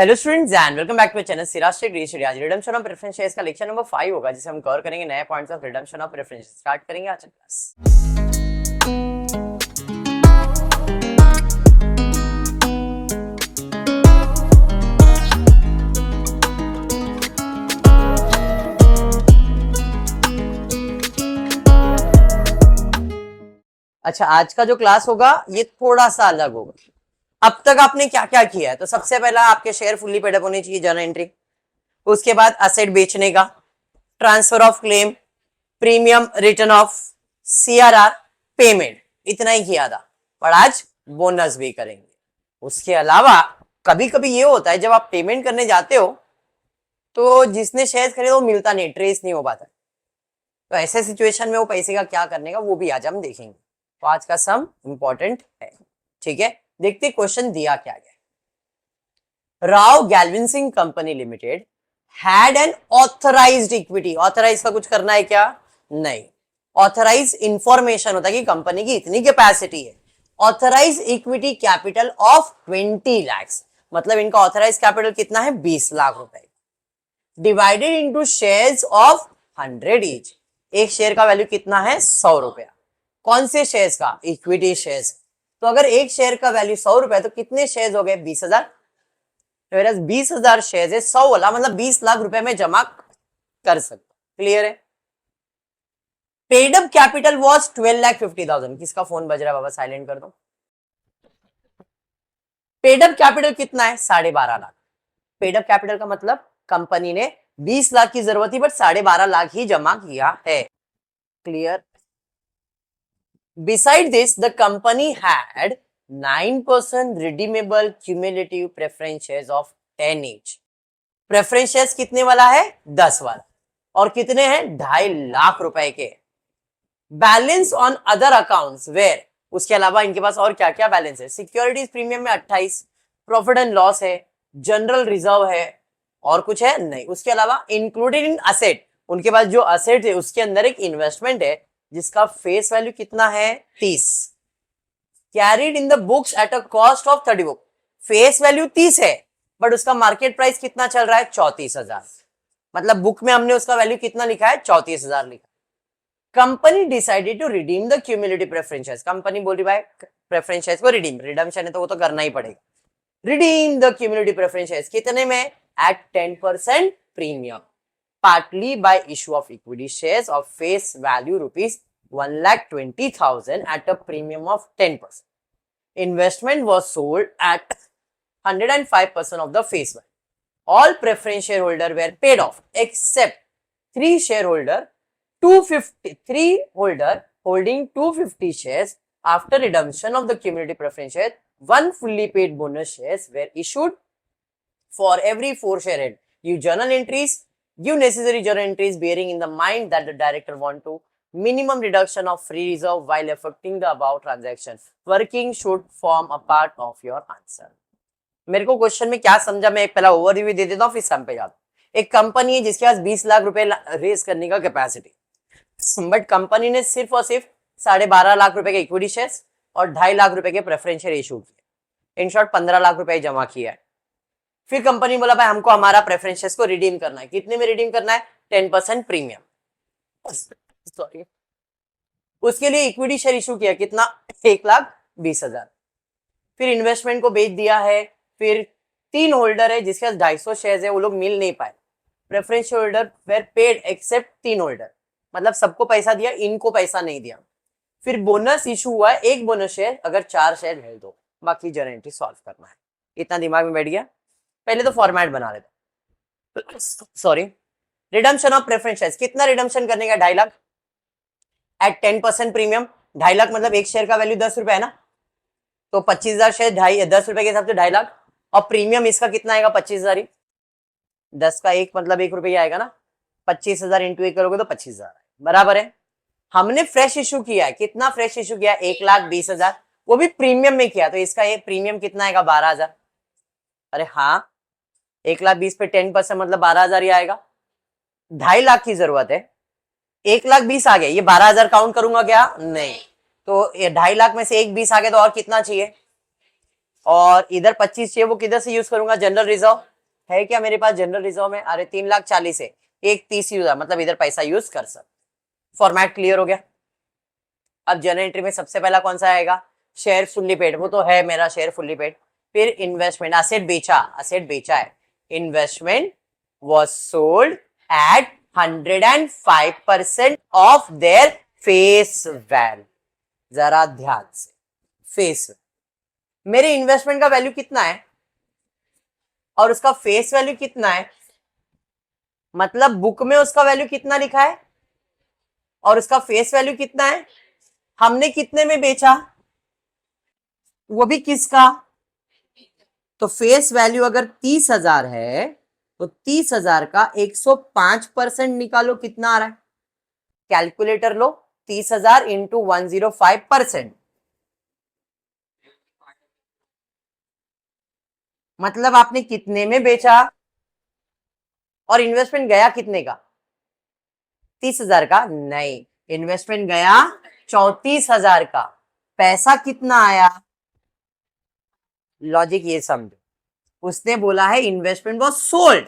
Hello students and welcome back to channel Siraj study. आज redemption of preference shares का lecture number 5 होगा, जिसे हम कवर करेंगे नए points of redemption of preference. Start करेंगे आज क्लास। अच्छा, आज का जो क्लास होगा ये थोड़ा सा अलग होगा। अब तक आपने क्या क्या किया है? तो सबसे पहला आपके शेयर फुल्ली पेड अप होने चाहिए, जर्नल एंट्री। उसके बाद असेट बेचने का, transfer of claim, premium return of, CRR, payment, इतना ही किया था। पर आज बोनस भी करेंगे। उसके अलावा कभी कभी ये होता है जब आप पेमेंट करने जाते हो तो जिसने शेयर खरीदे वो मिलता नहीं, ट्रेस नहीं हो पाता। तो ऐसे सिचुएशन में वो पैसे का क्या करने का वो भी आज हम देखेंगे। तो आज का सम इंपॉर्टेंट है, ठीक है। देखते क्वेश्चन दिया क्या गया। Rao galvanising company limited had an authorised equity. Authorise का कुछ करना है क्या? नहीं। ऑथराइज इंफॉर्मेशन होता है कि कंपनी की इतनी कैपेसिटी है। Authorise equity capital of 20 lakh, मतलब इनका ऑथराइज कैपिटल कितना है? 20 लाख रुपए। Divided into shares of 100 each. एक शेयर का वैल्यू कितना है? 100 रुपया। कौन से शेयर्स का? Equity shares. तो अगर एक शेयर का वैल्यू 100 रुपए तो कितने शेयर्स हो गए? 20,000। 20,000 शेयर है, 100 वाला मतलब 20 लाख रुपए में जमा कर सकते। क्लियर है? Paid up capital was 12,50,000। किसका फोन बज रहा है बाबा? साइलेंट कर दो। पेड अप कैपिटल कितना है? 12.5 लाख। पेड अप कैपिटल का मतलब कंपनी ने 20 लाख की जरूरत थी बट 12.5 लाख ही जमा किया है। Clear? Beside this, the company had 9% redeemable cumulative preference shares of 10 each. Preference shares कितने वाला है? 10 वाला। और कितने हैं? 2.5 लाख रुपए के। Balance on other accounts where, उसके अलावा इनके पास और क्या क्या बैलेंस है? सिक्योरिटीज प्रीमियम में 28, प्रॉफिट एंड लॉस है, जनरल रिजर्व है, और कुछ है नहीं। उसके अलावा इंक्लूडेड इन असेट, उनके पास जो असेट है उसके अंदर एक इन्वेस्टमेंट है जिसका फेस वैल्यू कितना है? 30। Carried in the books at a cost of 30 book. Face value 30 है बट उसका मार्केट प्राइस कितना चल रहा है? 34,000। मतलब बुक में हमने उसका वैल्यू कितना लिखा है? 34,000 लिखा। Company decided to redeem the cumulative preference shares. Company बोली भाई प्रेफरेंस शेयर्स को रिडीम, रिडम्पशन है तो वो तो करना ही पड़ेगा। Redeem the cumulative preference shares कितने में? At 10% premium, partly by issue of equity shares of face value rupees 1,20,000 at a premium of 10%. Investment was sold at 105% of the face value. All preference shareholder were paid off except 3 shareholder holding 250 shares. After redemption of the cumulative preference shares, 1 fully paid bonus shares were issued for every 4 shareholder. Use journal entries. Give necessary journal entries bearing in the mind that the director want to minimum reduction of free reserve while effecting the above transaction. Working should form a part of your answer. मेरे को question में क्या समझा, मैं एक पहला overview दे देता हूँ फिर सम पे जाता हूँ। एक कंपनी है जिसके पास 20 लाख रुपए रेज करने का कैपेसिटी, बट कंपनी ने सिर्फ और सिर्फ 12.5 लाख रुपए के इक्विटी शेयर्स और 2.5 लाख रुपए के प्रेफरेंस शेयर इशू किए। इन शॉर्ट 15 लाख रुपए जमा किया है। फिर कंपनी बोला भाई हमको हमारा प्रेफरेंस शेयर्स को रिडीम करना है। कितने में रिडीम करना है? 10% प्रीमियम। सॉरी, उसके लिए इक्विटी शेयर इशू किया। कितना? 1,20,000। फिर इन्वेस्टमेंट को बेच दिया है। फिर 3 होल्डर है जिसके पास 250 शेयर है, वो लोग मिल नहीं पाए। Preference share holder were paid except 3 holder, मतलब सबको पैसा दिया, इनको पैसा नहीं दिया। फिर बोनस इशू हुआ है, एक बोनस शेयर अगर 4 शेयर भेज दो। बाकी जर्नल एंट्री सॉल्व करना है। इतना दिमाग में बैठ गया? पहले तो फॉर्मेट बना लेते। Sorry, redemption of preference shares कितना रिडम्पशन करने का? 2.5 लाख एट 10% प्रीमियम। 2.5 लाख मतलब एक शेयर का वैल्यू 10 रुपए है ना, तो 25,000 शेयर 10 रुपए के हिसाब से 2.5 लाख। और प्रीमियम इसका कितना आएगा? 25,000 ही। 10 का 1 मतलब 1 रुपये आएगा ना। 25,000 इंटू 1 करोगे तो 25,000 बराबर है। हमने फ्रेश इशू किया है। कितना फ्रेश इशू किया? 1,20,000, वो भी प्रीमियम में किया, तो इसका ये प्रीमियम कितना आएगा? 12,000। अरे हाँ, 1,20,000 पे 10% मतलब 12,000 ही आएगा। 2.5 लाख की जरूरत है, 1,20,000 आ गया, ये 12,000 काउंट करूंगा क्या? नहीं। तो ये 2.5 लाख में से 1,20,000 आ गया, तो और कितना चाहिए? और इधर 25 चाहिए, वो किधर से यूज करूंगा? General reserve. है क्या मेरे पास जनरल रिजर्व में? अरे 3,40,000 है, 1,30 यूज, मतलब इधर पैसा यूज कर सकते। फॉर्मेट क्लियर हो गया। अब जनरल एंट्री में सबसे पहला कौन सा आएगा? शेयर फुल्ली पेड, वो तो है मेरा शेयर फुल्ली पेड। फिर इन्वेस्टमेंट, असेट बेचा, असेट बेचा है। Investment was sold at 105% of their face value. जरा ध्यान से, फेस, मेरे इन्वेस्टमेंट का वैल्यू कितना है और उसका फेस वैल्यू कितना है, मतलब बुक में उसका वैल्यू कितना लिखा है और उसका फेस वैल्यू कितना है, हमने कितने में बेचा, वो भी किसका? तो फेस वैल्यू अगर 30,000 है तो 30,000 का 105% निकालो, कितना आ रहा है? कैलकुलेटर लो, 30,000 इंटू 105%, मतलब आपने कितने में बेचा और इन्वेस्टमेंट गया कितने का? 30,000 का? नहीं, इन्वेस्टमेंट गया 34,000 का। पैसा कितना आया? लॉजिक ये समझो, उसने बोला है investment was sold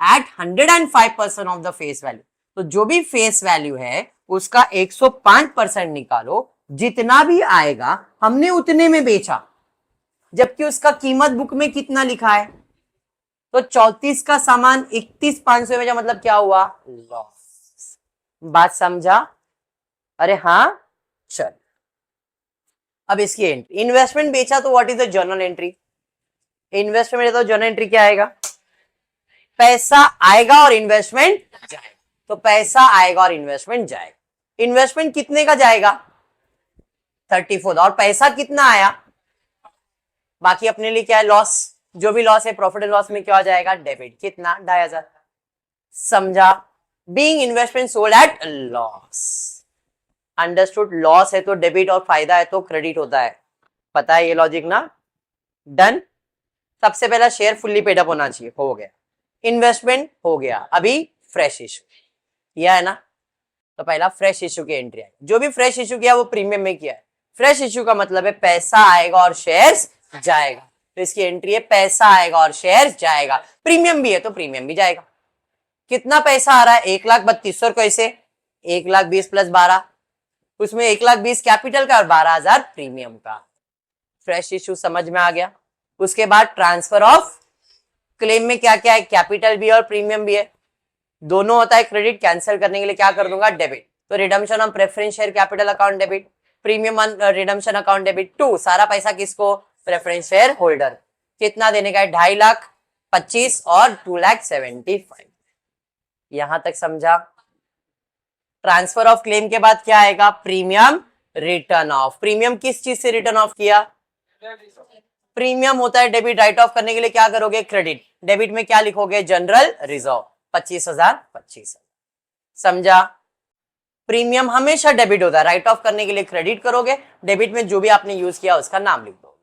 at 105% of the face value, तो जो भी फेस वैल्यू है उसका 105% निकालो, जितना भी आएगा हमने उतने में बेचा, जबकि उसका कीमत बुक में कितना लिखा है? तो 34 का सामान 31,500 में, मतलब क्या हुआ? लॉस। बात समझा? अरे हाँ, चल। अब इसकी एंट्री, इन्वेस्टमेंट बेचा तो what is the journal entry? Investment तो जर्नल एंट्री क्या आएगा? पैसा आएगा और इन्वेस्टमेंट जाएगा, तो पैसा आएगा और इन्वेस्टमेंट जाएगा। इन्वेस्टमेंट कितने का जाएगा? 34, और पैसा कितना आया? बाकी अपने लिए क्या है? लॉस। जो भी लॉस है प्रॉफिट एंड लॉस में क्या हो जाएगा? डेबिट। कितना? 2,500। समझा? Being investment sold at loss. Understood? Loss है तो डेबिट और फायदा है तो क्रेडिट होता है, पता है ये लॉजिक ना? डन। सबसे पहला शेयर फुल्ली पेड अप होना चाहिए, हो गया। इन्वेस्टमेंट हो गया, अभी फ्रेश इशू, यह है ना? तो पहला फ्रेश इशू की एंट्री आई, जो भी फ्रेश इशू किया वो प्रीमियम में किया है। फ्रेश इशू का मतलब है पैसा आएगा और शेयर्स जाएगा, तो इसकी एंट्री है पैसा आएगा और शेयर्स जाएगा। प्रीमियम भी है तो प्रीमियम भी जाएगा। कितना पैसा आ रहा है? 1,32,000 कैसे? 1,20,000 प्लस 12, उसमें 1,20,000 कैपिटल का और 12,000 प्रीमियम का। फ्रेश इशू समझ में आ गया। उसके बाद ट्रांसफर ऑफ क्लेम में क्या क्या है? कैपिटल भी है और प्रीमियम भी है, दोनों होता है। क्रेडिट कैंसिल करने के लिए क्या कर दूंगा? डेबिट। तो redemption on preference share capital account debit, premium on redemption account debit. 2, सारा पैसा किसको? Preference share holder. कितना देने का है? 2,25,000 और 2,75,000। यहां तक समझा? ट्रांसफर ऑफ क्लेम के बाद क्या आएगा? Premium return of. प्रीमियम किस चीज से रिटर्न ऑफ किया? प्रीमियम होता है डेबिट, राइट ऑफ करने के लिए क्या करोगे? क्रेडिट। डेबिट में क्या लिखोगे? General reserve 25,000। समझा? प्रीमियम हमेशा डेबिट होता है, राइट ऑफ करने के लिए क्रेडिट करोगे, डेबिट में जो भी आपने यूज किया उसका नाम लिख दोगे।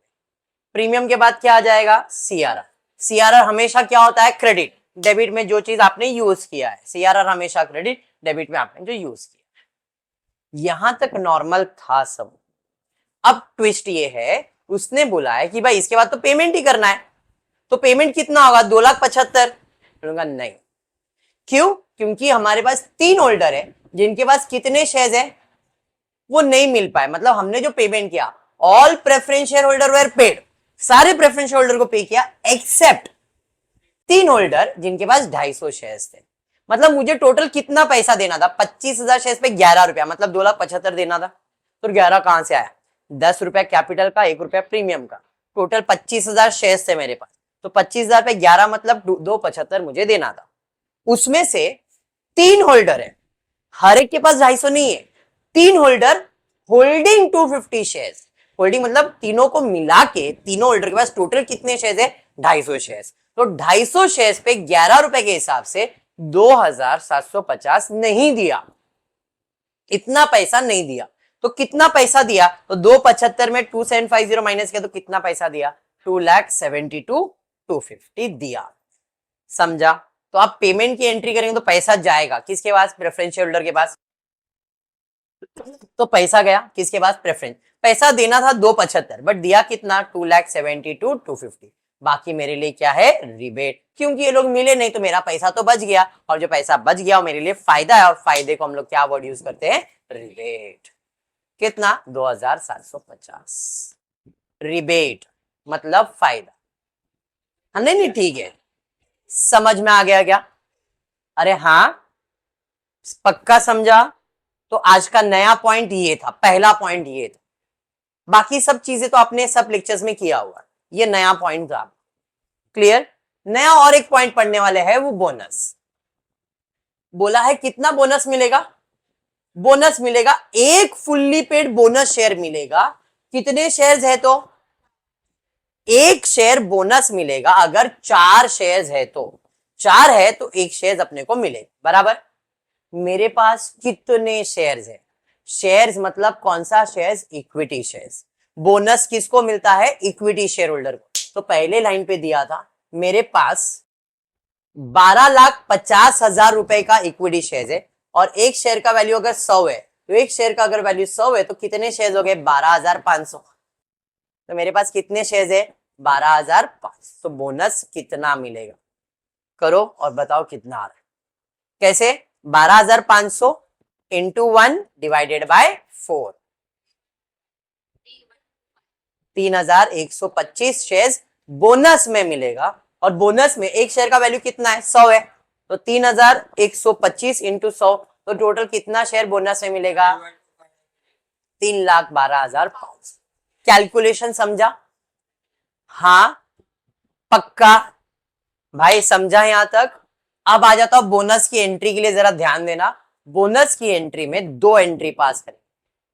प्रीमियम के बाद क्या आ जाएगा? सीआरआर। सीआरआर हमेशा क्या होता है? क्रेडिट। डेबिट में जो चीज आपने यूज किया है, सीआरआर हमेशा क्रेडिट, डेबिट में आपने जो यूज किया। यहां तक नॉर्मल था सब। अब ट्विस्ट ये है, उसने बोला है कि भाई इसके बाद तो पेमेंट ही करना है, तो पेमेंट कितना होगा? 2,75,000। बोलूंगा नहीं। क्यों? क्योंकि हमारे पास 3 होल्डर है जिनके पास कितने शेयर्स है वो नहीं मिल पाए, मतलब हमने जो पेमेंट किया, all preference share holder were paid, सारे प्रेफरेंस होल्डर को पे किया एक्सेप्ट 3 होल्डर जिनके पास 250 शेयर्स थे। मतलब मुझे टोटल कितना पैसा देना था? 25,000 शेयर्स पे 11 रुपया, मतलब 2,75,000 देना था। तो 11 कहां से आया? 10 रुपया कैपिटल का, 1 रुपया प्रीमियम का, टोटल 25,000 शेयर्स थे मेरे पास, तो 25,000 पे 11 मतलब 2,75,000 मुझे देना था। उसमें से 3 होल्डर है, हर एक के पास 250 नहीं है, 3 होल्डर होल्डिंग 250 शेयर्स। होल्डिंग मतलब तीनों को मिला के, तीनों होल्डर के पास टोटल कितने शेयर्स है? 250 शेयर्स। तो 250 शेयर्स पे 11 रुपए के हिसाब से 2,750 नहीं दिया, इतना पैसा नहीं दिया। तो कितना पैसा दिया? तो 2,75,000 में 2,750 माइनस किया तो कितना पैसा दिया? 2,72,250 दिया। समझा? तो आप पेमेंट की एंट्री करेंगे तो पैसा जाएगा किसके पास? प्रेफरेंस होल्डर के पास। तो पैसा गया किसके पास? प्रेफरेंस। पैसा देना था 2,75,000 बट दिया कितना? 2,72,250। बाकी मेरे लिए क्या है, रिबेट, क्योंकि ये लोग मिले नहीं तो मेरा पैसा तो बच गया, और जो पैसा बच गया वो मेरे लिए फायदा है, और फायदे को हम लोग क्या वर्ड यूज करते हैं, रिबेट। कितना, 2750। रिबेट मतलब फायदा। नहीं नहीं ठीक है, समझ में आ गया क्या? अरे हाँ, पक्का समझा। तो आज का नया पॉइंट ये था, पहला पॉइंट ये था, बाकी सब चीजें तो आपने सब लेक्चर्स में किया हुआ, ये नया पॉइंट था। क्लियर? नया और एक पॉइंट पढ़ने वाले हैं, वो बोनस। बोला है कितना बोनस मिलेगा, बोनस मिलेगा एक फुल्ली पेड बोनस शेयर मिलेगा। कितने शेयर्स है तो एक शेयर बोनस मिलेगा, अगर 4 शेयर्स है तो 4 है तो एक शेयर अपने को मिलेगा, बराबर। मेरे पास कितने शेयर्स है, शेयर्स मतलब कौन सा शेयर्स, इक्विटी शेयर्स। बोनस किसको मिलता है, इक्विटी शेयर होल्डर को। तो पहले लाइन पे दिया था मेरे पास 12,50,000 रुपए का इक्विटी शेयर है, और एक शेयर का वैल्यू अगर 100 है, तो एक शेयर का अगर वैल्यू 100 है तो कितने शेयर हो गए, 12,500। तो मेरे पास कितने शेयर है, 12,500। तो बोनस कितना मिलेगा, करो और बताओ कितना आ रहा है। कैसे, 12,500 into 1 divided by 4, 3,125 share bonus में मिलेगा। और बोनस में एक शेयर का वैल्यू कितना है, 100 है, तो 3,125 इंटू 100, तो टोटल कितना शेयर बोनस में मिलेगा, 3,12,500। कैलकुलेशन समझा? हाँ पक्का भाई, समझा यहां तक? अब आ जाता हूं बोनस की एंट्री के लिए, जरा ध्यान देना। बोनस की एंट्री में 2 एंट्री पास करें,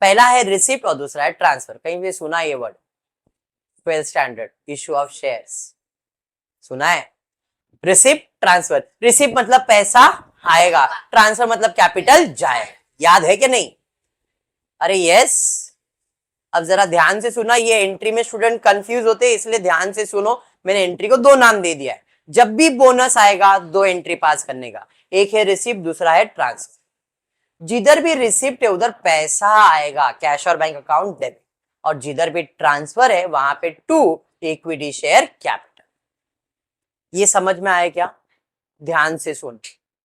पहला है रिसिप्ट और दूसरा है ट्रांसफर। कहीं भी सुना ये word, 12th standard, issue of shares, सुना है? रिसिप्ट ट्रांसफर, रिसिप्ट मतलब पैसा आएगा, ट्रांसफर मतलब कैपिटल जाए, याद है कि नहीं? अरे यस। अब जरा ध्यान से सुना, ये एंट्री में स्टूडेंट कंफ्यूज होते हैं, इसलिए ध्यान से सुनो। मैंने एंट्री को 2 नाम दे दिया है। जब भी बोनस आएगा 2 एंट्री पास करने का, एक है रिसिप्ट, दूसरा है ट्रांसफर। जिधर भी रिसिप्ट है उधर पैसा आएगा, कैश और बैंक अकाउंट डेबिट, और जिधर भी ट्रांसफर है वहां पे टू इक्विटी शेयर कैपिटल। ये समझ में आया क्या? ध्यान से सुन,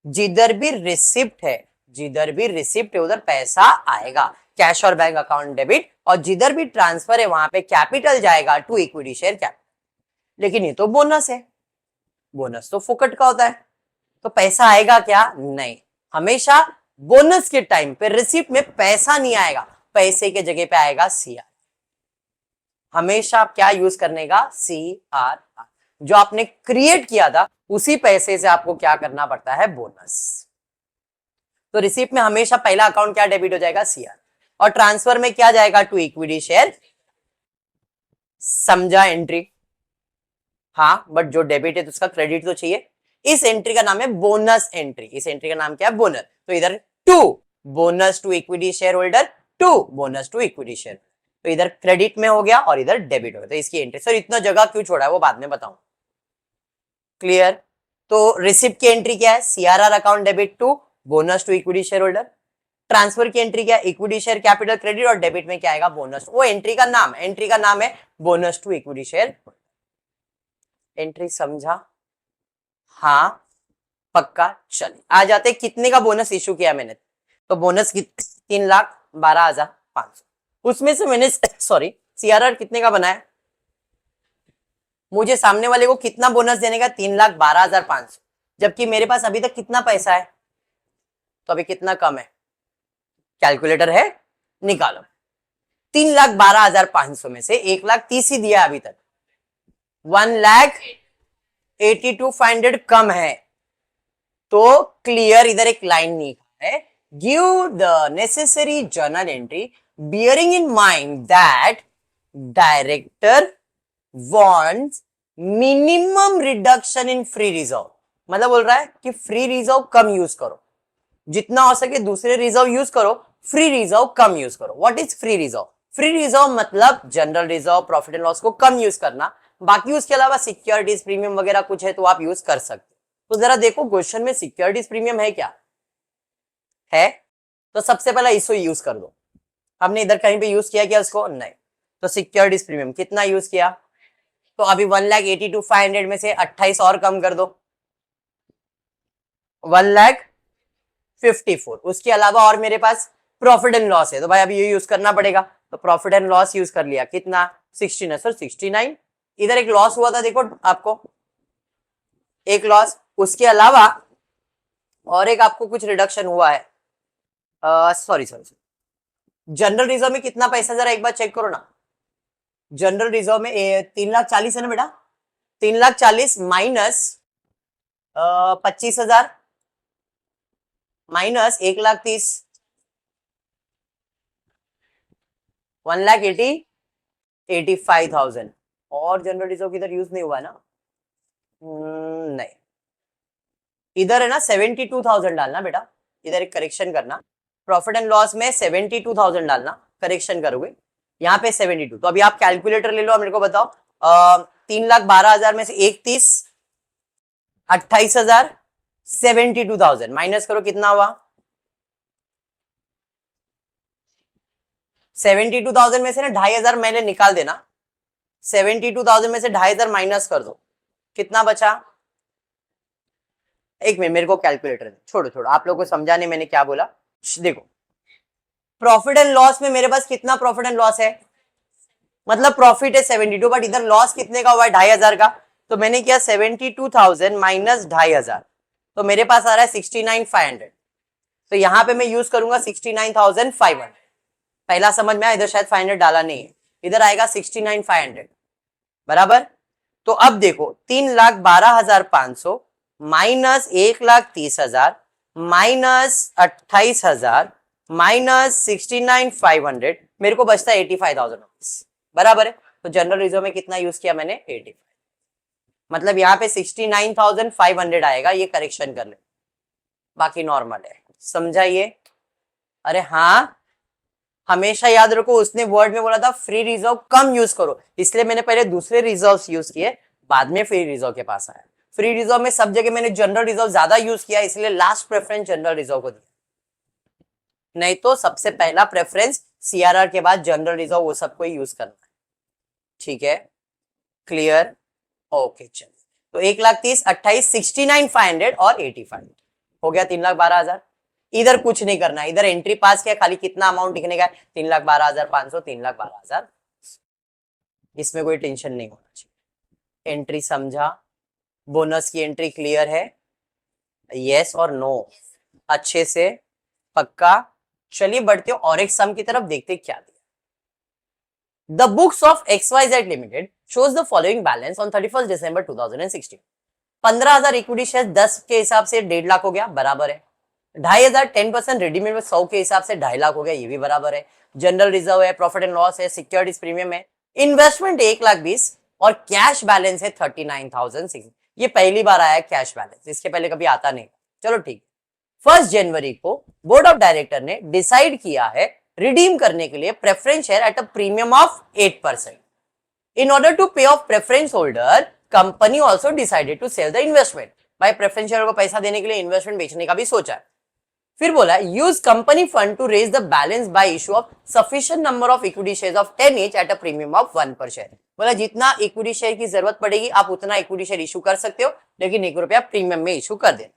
जिधर भी रिसिप्ट है, जिधर भी रिसिप्ट है उधर पैसा आएगा, कैश और बैंक अकाउंट डेबिट, और जिधर भी ट्रांसफर है वहां पे कैपिटल जाएगा टू इक्विटी शेयर कैपिटल। लेकिन ये तो बोनस है, बोनस तो फुकट का होता है, तो पैसा आएगा क्या, नहीं। हमेशा बोनस के टाइम पे रिसिप्ट में पैसा नहीं आएगा, पैसे के जगह पे आएगा सीआर। हमेशा आप क्या यूज करने का, सीआर, जो आपने क्रिएट किया था उसी पैसे से आपको क्या करना पड़ता है, बोनस। तो रिसिप्ट में हमेशा पहला अकाउंट क्या डेबिट हो जाएगा, सीआर, और ट्रांसफर में क्या जाएगा, टू इक्विटी शेयर। समझा एंट्री? हाँ, बट जो डेबिट है तो उसका क्रेडिट तो चाहिए। इस एंट्री का नाम है बोनस एंट्री, इस एंट्री का नाम क्या है, बोनस। तो इधर to bonus to equity share holder, to bonus to equity share, तो इधर क्रेडिट में हो गया और इधर डेबिट हो गया। तो इसकी एंट्री, सर इतना जगह क्यों छोड़ा है वो बाद में बताऊं। क्लियर? तो रिसिप्ट की एंट्री क्या है, CRR account debit to bonus to equity share holder. Transfer की एंट्री क्या है, इक्विटी शेयर कैपिटल क्रेडिट, और डेबिट में क्या आएगा, बोनस। वो एंट्री का नाम, एंट्री का नाम है bonus to equity share. Entry समझा? हाँ पक्का। चलिए आ जाते, कितने का बोनस इशू किया मैंने, तो बोनस 3,12,500। उसमें से मैंने सॉरी सीआरआर कितने का बनाया, मुझे सामने वाले को कितना बोनस देने का, 3,12,500, जबकि मेरे पास अभी तक कितना पैसा है, तो अभी कितना कम है, कैलकुलेटर है, निकालो। 3,12,500 में से 1,30,000 ही दिया अभी तक, 1,82,500 कम है, तो क्लियर इधर एक लाइन लिखा है, give the necessary journal entry bearing in mind that director wants minimum reduction in free reserve. मतलब बोल रहा है कि फ्री रिजर्व कम यूज करो, जितना हो सके दूसरे रिजर्व यूज करो, फ्री रिजर्व कम यूज करो। What is free reserve? Free reserve मतलब general reserve, profit and loss को कम यूज करना, बाकी उसके अलावा सिक्योरिटीज प्रीमियम वगैरह कुछ है तो आप यूज कर सकते। तो जरा देखो क्वेश्चन में सिक्योरिटीज प्रीमियम है क्या, है? तो सबसे पहला इसको यूज कर दो। हमने इधर कहीं पे यूज किया क्या उसको, नहीं। तो सिक्योरिटीज प्रीमियम कितना यूज किया, तो अभी 1,82,500 में से 28 और कम कर दो, 1,54,000। उसके अलावा और मेरे पास प्रॉफिट एंड लॉस है, तो भाई अभी ये यूज करना पड़ेगा। तो प्रॉफिट एंड लॉस यूज कर लिया, कितना 69 सर 69। इधर एक लॉस हुआ था देखो आपको, एक लॉस। उसके अलावा और एक आपको कुछ रिडक्शन हुआ है, सॉरी सॉरी, जनरल रिजर्व में कितना पैसा जरा एक बार चेक करो ना। जनरल रिजर्व में 3,40,000 है ना बेटा, 3,40,000 माइनस 25,000 माइनस 1,30,000, 1,85,000। और जनरल रिजर्व किधर यूज नहीं हुआ है ना, नहीं, इधर है ना 72,000 डालना बेटा, इधर एक करेक्शन करना। प्रॉफिट एंड लॉस में 72,000 डालना, करेक्शन करोगे यहाँ पे 72। तो अभी आप कैलकुलेटर ले लो, मेरे को बताओ 3,12,000 में से 31, 28,000, 72,000 माइनस करो, कितना हुआ 72,000 में से ना 2,500 मैंने निकाल देना, 72,000 में से 2,500 माइनस कर दो, कितना बचा। एक मिनट मेरे को कैलकुलेटर छोड़ो छोड़ो, आप लोगों को समझाने मैंने क्या बोला। देखो प्रॉफिट एंड लॉस में मेरे पास कितना प्रॉफिट एंड लॉस है, मतलब प्रॉफिट है 72, बट इधर लॉस कितने का हुआ है 2,500 का। तो मैंने किया 72,000 माइनस 2,500, तो मेरे पास आ रहा है 69,500। तो यहां पे मैं यूज करूंगा 69,500। पहला समझ में आया, इधर शायद 500 डाला नहीं है, इधर आएगा 69,500 बराबर। तो अब देखो 3,12,500 माइनस 1,30,000 माइनस 28,000 माइनस 69,500, मेरे को बचता है 85,000 रुपीज बराबर है। तो जनरल रिजर्व में कितना यूज किया मैंने 85, मतलब यहाँ पे 69,500 आएगा, ये करेक्शन कर ले, बाकी नॉर्मल है। समझाइए, अरे हाँ, हमेशा याद रखो उसने वर्ड में बोला था फ्री रिजर्व कम यूज करो, इसलिए मैंने पहले दूसरे रिजर्व यूज किए, बाद में फ्री रिजर्व के पास आया। फ्री रिजर्व में सब जगह मैंने जनरल रिजर्व ज्यादा यूज किया, इसलिए लास्ट प्रेफरेंस जनरल रिजर्व को दिया, नहीं तो सबसे पहला प्रेफरेंस सीआरआर के बाद जनरल रिजर्व, वो सबको यूज करना है। ठीक है, क्लियर, ओके चलो। तो 1,30,000, 28, 69,500 और 85 हो गया 3,12,000। इधर कुछ नहीं करना, इधर एंट्री पास किया, खाली कितना अमाउंट लिखने का है 3,12,500, 3,12,000, इसमें कोई टेंशन नहीं होना चाहिए। एंट्री समझा, बोनस की एंट्री क्लियर है, यस और नो, अच्छे से पक्का। चलिए बढ़ते हो और एक सम की तरफ, देखते क्या दिया। The books of XYZ Limited shows the following balance on 31st December 2016। 15,000 equity share 10 के हिसाब से 1.5 लाख हो गया, बराबर है। 2,500 10% रेडीमेड में 100 के हिसाब से 2.5 लाख हो गया, ये भी बराबर है। जनरल रिजर्व है, प्रॉफिट एंड लॉस है, सिक्योरिटीज प्रीमियम है, इन्वेस्टमेंट 1,20,000 और कैश बैलेंस है 39,006। ये पहली बार आया है कैश बैलेंस, इसके पहले कभी आता नहीं। चलो ठीक, 1 जनवरी को बोर्ड ऑफ डायरेक्टर ने डिसाइड किया है रिडीम करने के लिए preference share at a premium of 8%। In order to pay off preference holder, company also decided to sell the investment. भाई प्रेफरेंस शेयर को पैसा देने के लिए इन्वेस्टमेंट बेचने का भी सोचा है। फिर बोला use company fund to raise the balance by issue of sufficient number of equity shares of 10 each at a premium of 1 per share. बोला जितना इक्विटी शेयर की जरूरत पड़ेगी आप उतना इक्विटी शेयर इशू कर सकते हो, लेकिन ₹1 प्रीमियम में इशू कर देना।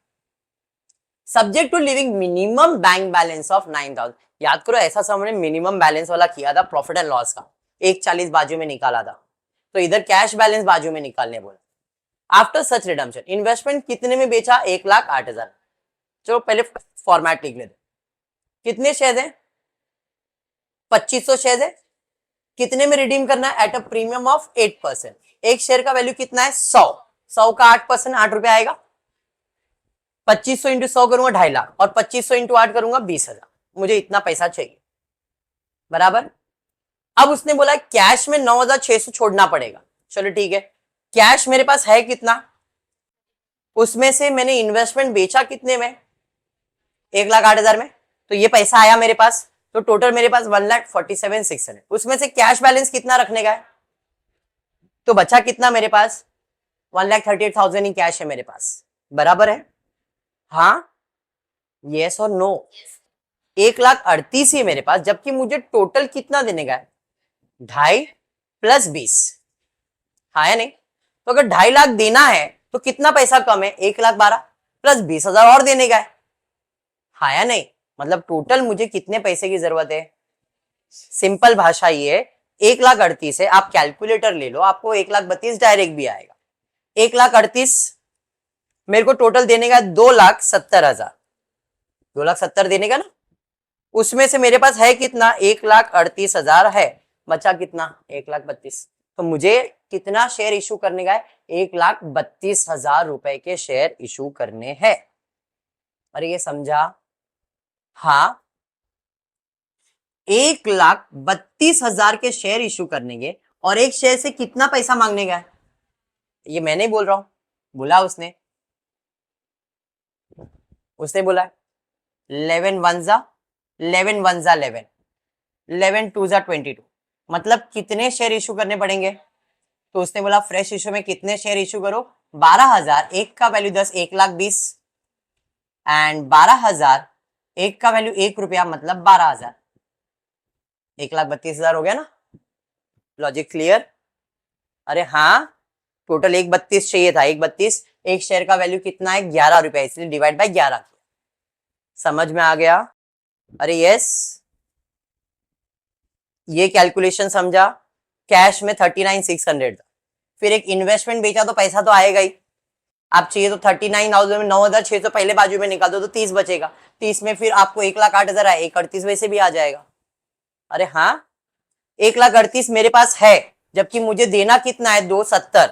Subject to living minimum bank balance of 9,000। याद करो ऐसा हमने मिनिमम बैलेंस वाला किया था प्रॉफिट एंड लॉस का, 1,40 बाजू में निकाला था, तो इधर कैश बैलेंस बाजू में निकालने बोला। आफ्टर सच रिडम्पशन इन्वेस्टमेंट कितने में बेचा, 1,08,000। चलो पहले फॉर्मेट लिख लेते, कितने शेयर है 2,500 शेयर है, कितने में रिडीम करना है एट अ प्रीमियम ऑफ 8%। एक शेयर का वैल्यू कितना है 100 का 8% ₹8 आएगा। 2,500 इंटू 100 करूंगा 2.5 लाख और 2,500 इंटू 8 करूंगा 20,000, मुझे इतना पैसा चाहिए बराबर। अब उसने बोला कैश में 9,600 छोड़ना पड़ेगा, चलो ठीक है। कैश मेरे पास है कितना, उसमें से मैंने इन्वेस्टमेंट बेचा कितने में 1,08,000 में, तो ये पैसा आया मेरे पास, तो टोटल मेरे पास 1,47,600। उसमें से कैश बैलेंस कितना रखने का है, तो बचा कितना मेरे पास 1,38,000 ही कैश है मेरे पास, बराबर है। हाँ यस और नो, 1,38,000 ही मेरे पास, जबकि मुझे टोटल कितना देने का है 2.5 प्लस 20, हाँ या नहीं? तो अगर 2.5 लाख देना है तो कितना पैसा कम है? 1,12,000 प्लस 20,000 और देने का है। हाँ या नहीं? मतलब टोटल मुझे कितने पैसे की जरूरत है? सिंपल भाषा ये 1,38,000 है, आप कैलकुलेटर ले लो, आपको 1,32,000 डायरेक्ट भी आएगा। 1,38,000 मेरे को टोटल देने का 2,70,000, 2,70,000 देने का ना, उसमें से मेरे पास है कितना? 1,38,000 है, बचा कितना? 1,32,000। तो मुझे कितना शेयर इशू करने का है? 1,32,000 रुपए के शेयर इशू करने हैं। अरे ये समझा? हाँ, 1,32,000 के शेयर इशू करने के, और एक शेयर से कितना पैसा मांगने का है? ये मैं नहीं बोल रहा हूं, बोला उसने बोला 11 1 जा 11 1 जा 11, 11 2 जा 22, मतलब कितने शेयर इशू करने पड़ेंगे? तो उसने बोला फ्रेश इशू में कितने शेयर इशू करो? 12,000, एक का वैल्यू 10, 1,20,000 एंड 12,000 एक का वैल्यू 1 रुपया, मतलब 12,000, 1,32,000 हो गया ना? Logic clear? अरे हाँ, टोटल 1,32 चाहिए था, 1,32, एक शेयर का वैल्यू कितना है? 11 रुपया, इसलिए डिवाइड बाय 11 किया। समझ में आ गया? अरे यस, ये कैलकुलेशन समझा? कैश में 39,600 था, फिर एक इन्वेस्टमेंट बेचा तो पैसा तो आएगा ही। आप चाहिए तो 39,000 में 9,600 पहले बाजू में निकाल दो तो 30 बचेगा, 30 में फिर आपको 1,08,000 आए, 1,38 वैसे भी आ जाएगा। अरे हाँ, 1,38,000 मेरे पास है, जबकि मुझे देना कितना है? 270,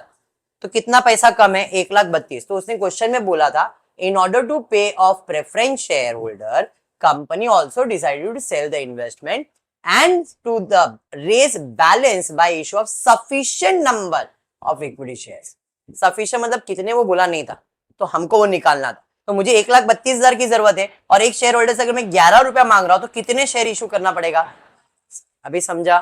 तो कितना पैसा कम है? 1,32,000। तो उसने क्वेश्चन में बोला था in order to pay off preference share holder company also decided to sell the investment and to the raise balance by issue of sufficient number of equity shares. Sufficient मतलब कितने, वो बोला नहीं था, तो हमको वो निकालना था। तो मुझे 1,32,000 की जरूरत है, और एक शेयर होल्डर से अगर मैं 11 रुपया मांग रहा हूं तो कितने शेयर इशू करना पड़ेगा? अभी समझा?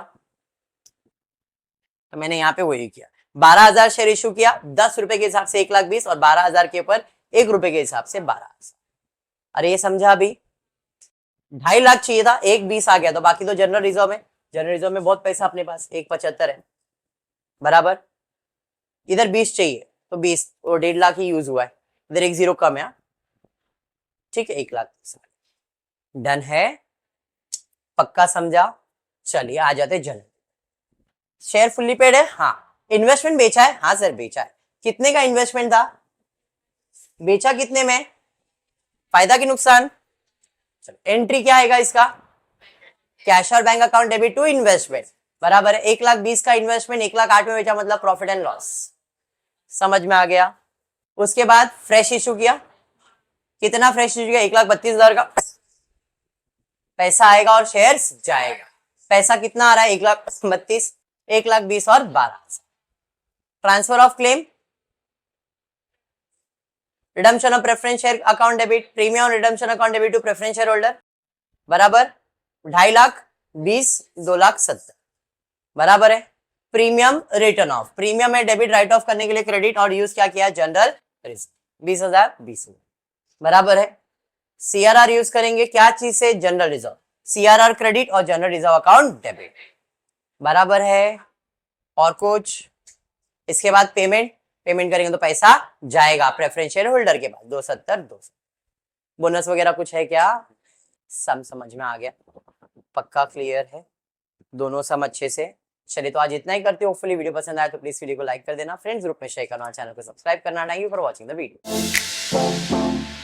तो मैंने यहाँ पे वही किया, 12,000 शेयर इशू किया, 10 रुपए के हिसाब से 1,20,000, और 12,000 के ऊपर 1 रुपए के हिसाब से 12,000। अरे ये समझा? अभी 2.5 लाख चाहिए था, 1,20 आ गया, तो बाकी तो जनरल रिजर्व में, जनरल रिजर्व में बहुत पैसा अपने पास, 1,75 है, बराबर। इधर 20 चाहिए तो 20 और 1.5 लाख ही यूज हुआ है, इधर एक जीरो कम है, ठीक है, 1,30,000 डन है। पक्का समझा? चलिए आ जाते जनरल। शेयर फुल्ली पेड है, हाँ। इन्वेस्टमेंट बेचा है, हाँ सर बेचा है। कितने का इन्वेस्टमेंट था? बेचा कितने में? फायदा कि नुकसान? एंट्री क्या आएगा इसका? कैश और bank account debit to investment, बराबर है। 1,20,000 का इन्वेस्टमेंट 1,08,000 में बेचा, मतलब प्रॉफिट एंड लॉस। समझ में आ गया? उसके बाद फ्रेश इशू किया, कितना फ्रेश इशू किया? 1,32,000 का पैसा आएगा और शेयर्स जाएगा। पैसा कितना आ रहा है? 1,32,000, 1,20,000 और 12,000। Transfer of claim, redemption of preference share account debit, premium redemption account debit to preference share holder, बराबर 2.5 लाख 20, 2,70,000, बराबर है। प्रीमियम रिटर्न ऑफ, प्रीमियम में डेबिट राइट ऑफ करने के लिए क्रेडिट, और यूज क्या किया? जनरल रिजर्व, 20,000 20,000, बराबर है। सीआरआर यूज करेंगे क्या चीज से? जनरल रिजर्व, सीआरआर क्रेडिट और जनरल रिजर्व अकाउंट डेबिट, बराबर है। और कुछ? इसके बाद पेमेंट, पेमेंट करेंगे तो पैसा जाएगा प्रेफरेंस शेयर होल्डर के पास, 270 200। बोनस वगैरह कुछ है क्या? सम समझ में आ गया? पक्का क्लियर है? दोनों सम अच्छे से? चलिए तो आज इतना ही करते हो। होपफुली वीडियो पसंद आए तो प्लीज वीडियो को लाइक कर देना, फ्रेंड्स ग्रुप में शेयर करना, चैनल को सब्सक्राइब करना। Thank you for watching the video.